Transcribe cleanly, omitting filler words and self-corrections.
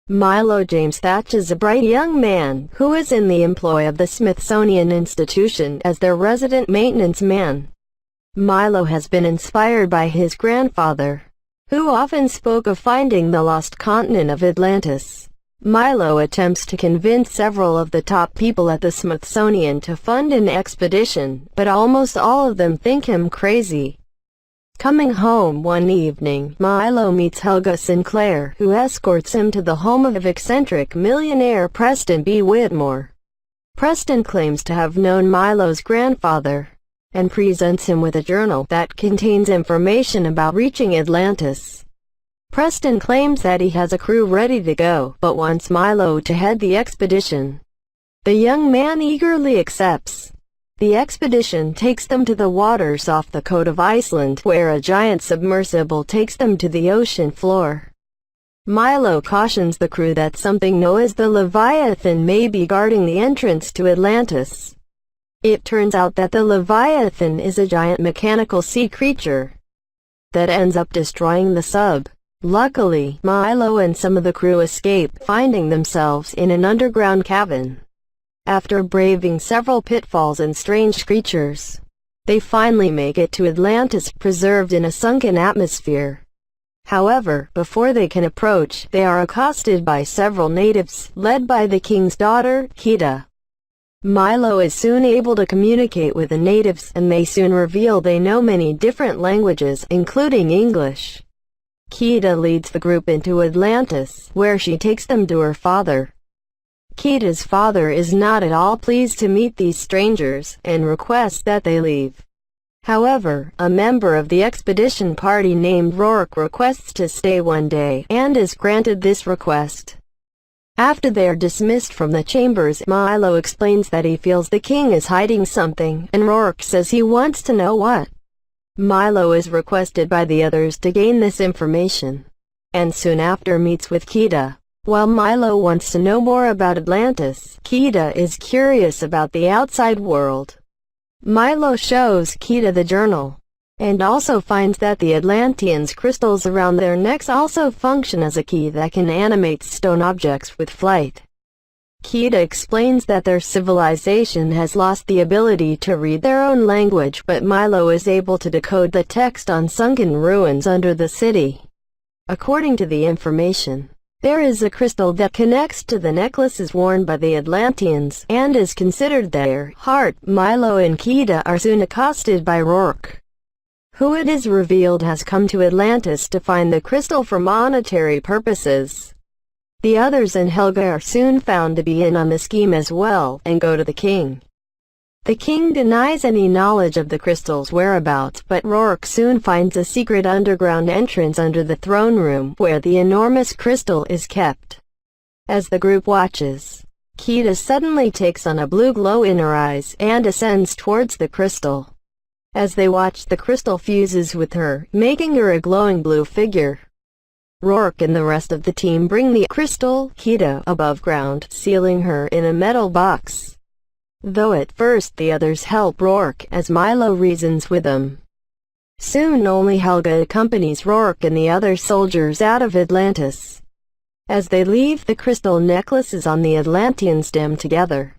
Milo James Thatch is a bright young man who is in the employ of the Smithsonian Institution as their resident maintenance man. Milo has been inspired by his grandfather, who often spoke of finding the lost continent of Atlantis. Milo attempts to convince several of the top people at the Smithsonian to fund an expedition, but almost all of them think him crazy. Coming home one evening, Milo meets Helga Sinclair, who escorts him to the home of eccentric millionaire Preston B. Whitmore. Preston claims to have known Milo's grandfather, and presents him with a journal that contains information about reaching Atlantis. Preston claims that he has a crew ready to go, but wants Milo to head the expedition. The young man eagerly accepts. The expedition takes them to the waters off the coast of Iceland, where a giant submersible takes them to the ocean floor. Milo cautions the crew that something known as the Leviathan may be guarding the entrance to Atlantis. It turns out that the Leviathan is a giant mechanical sea creature that ends up destroying the sub. Luckily, Milo and some of the crew escape, finding themselves in an underground cavern. After braving several pitfalls and strange creatures, they finally make it to Atlantis, preserved in a sunken atmosphere. However, before they can approach, they are accosted by several natives, led by the king's daughter, Kida. Milo is soon able to communicate with the natives, and they soon reveal they know many different languages, including English. Kida leads the group into Atlantis, where she takes them to her father. Kida's father is not at all pleased to meet these strangers, and requests that they leave. However, a member of the expedition party named Rourke requests to stay one day, and is granted this request. After they are dismissed from the chambers, Milo explains that he feels the king is hiding something, and Rourke says he wants to know what. Milo is requested by the others to gain this information, and soon after meets with Kida. While Milo wants to know more about Atlantis, Kida is curious about the outside world. Milo shows Kida the journal, and also finds that the Atlanteans' crystals around their necks also function as a key that can animate stone objects with flight. Kida explains that their civilization has lost the ability to read their own language, but Milo is able to decode the text on sunken ruins under the city. According to the information, there is a crystal that connects to the necklaces worn by the Atlanteans, and is considered their heart. Milo and Kida are soon accosted by Rourke, who it is revealed has come to Atlantis to find the crystal for monetary purposes. The others and Helga are soon found to be in on the scheme as well, and go to the king. The king denies any knowledge of the crystal's whereabouts, but Rourke soon finds a secret underground entrance under the throne room, where the enormous crystal is kept. As the group watches, Kida suddenly takes on a blue glow in her eyes, and ascends towards the crystal. As they watch, the crystal fuses with her, making her a glowing blue figure. Rourke and the rest of the team bring the crystal, Kida, above ground, sealing her in a metal box. Though at first the others help Rourke, as Milo reasons with them. Soon only Helga accompanies Rourke and the other soldiers out of Atlantis. As they leave, the crystal necklaces on the Atlanteans stem together.